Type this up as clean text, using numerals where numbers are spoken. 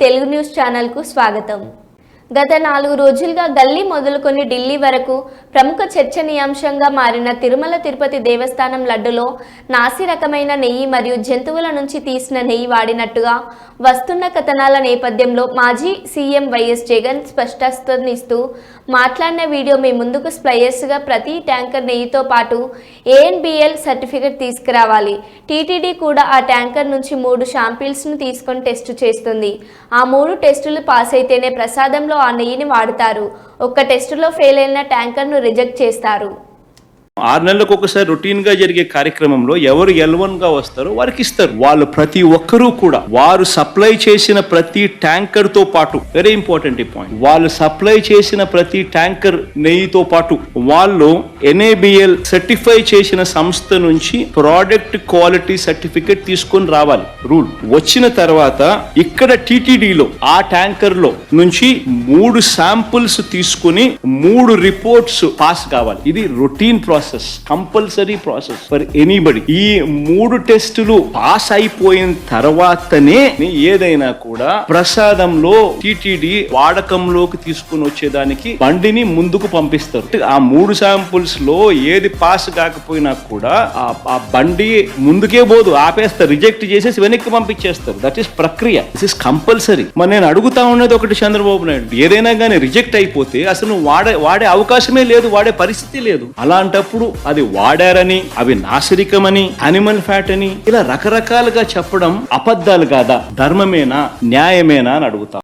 Telugu news ఛానల్కు స్వాగతం. గత 4 రోజులుగా గల్లీ మొదలుకొని ఢిల్లీ వరకు ప్రముఖ చర్చనీయాంశంగా మారిన తిరుమల తిరుపతి దేవస్థానం లడ్డులో నాసి రకమైన నెయ్యి మరియు జంతువుల నుంచి తీసిన నెయ్యి వాడినట్టుగా వస్తున్న కథనాల నేపథ్యంలో మాజీ సీఎం వైఎస్ జగన్ స్పష్టతనిస్తూ మాట్లాడిన వీడియో మీ ముందుకు స్ప్లయర్స్గా ప్రతి ట్యాంకర్ నెయ్యితో పాటు ANBL సర్టిఫికెట్ తీసుకురావాలి. టీటీడీ కూడా ఆ ట్యాంకర్ నుంచి 3 శాంపిల్స్ను తీసుకొని టెస్ట్ చేస్తుంది. ఆ 3 టెస్టులు పాస్ అయితేనే ప్రసాదంలో ఆ నెయ్యిని వాడతారు. ఒక్క టెస్టులో ఫెయిల్ అయిన ట్యాంకర్ను రిజెక్ట్ చేస్తారు. 6 నెలలకు ఒకసారి రొటీన్ గా జరిగే కార్యక్రమంలో ఎవరు L1 గా వస్తారో వారికి ఇస్తారు. వాళ్ళు ప్రతి ఒక్కరూ కూడా వారు సప్లై చేసిన ప్రతి ట్యాంకర్ తో పాటు, వెరీ ఇంపార్టెంట్ ఈ పాయింట్, వాళ్ళు సప్లై చేసిన ప్రతి ట్యాంకర్ నెయ్యితో పాటు వాళ్ళు NABL సర్టిఫై చేసిన సంస్థ నుంచి ప్రోడక్ట్ క్వాలిటీ సర్టిఫికెట్ తీసుకొని రావాలి. రూల్ వచ్చిన తర్వాత ఇక్కడ టీటీడీలో ఆ ట్యాంకర్ లో నుంచి 3 శాంపుల్స్ తీసుకుని 3 రిపోర్ట్స్ పాస్ కావాలి. ఇది routine process, compulsory process for anybody. ఈ 3 టెస్టులు పాస్ అయిపోయిన తర్వాతనే ఏదైనా కూడా ప్రసాదంలో టీటీడీ వాడకంలోకి తీసుకుని వచ్చేదానికి బండిని ముందుకు పంపిస్తారు. ఆ 3 శాంపుల్స్ లో ఏది పాస్ కాకపోయినా కూడా ఆ బండి ముందుకే పోదు, ఆపేస్తారు, రిజెక్ట్ చేసేసి వెనక్కి పంపించేస్తారు. దట్ ఈస్ ప్రక్రియ, దిస్ ఇస్ కంపల్సరీ. మరి నేను అడుగుతా ఉన్నది ఒకటి, చంద్రబాబు నాయుడు ఏదైనా కానీ రిజెక్ట్ అయిపోతే అసలు వాడే అవకాశమే లేదు, వాడే పరిస్థితి లేదు. అలాంటప్పుడు అది వాడారని, అవి నాసిరికమని, అనిమల్ ఫ్యాట్ అని ఇలా రకరకాలుగా చెప్పడం అబద్ధాలు కాదా, ధర్మమేనా, న్యాయమేనా అని అడుగుతాం.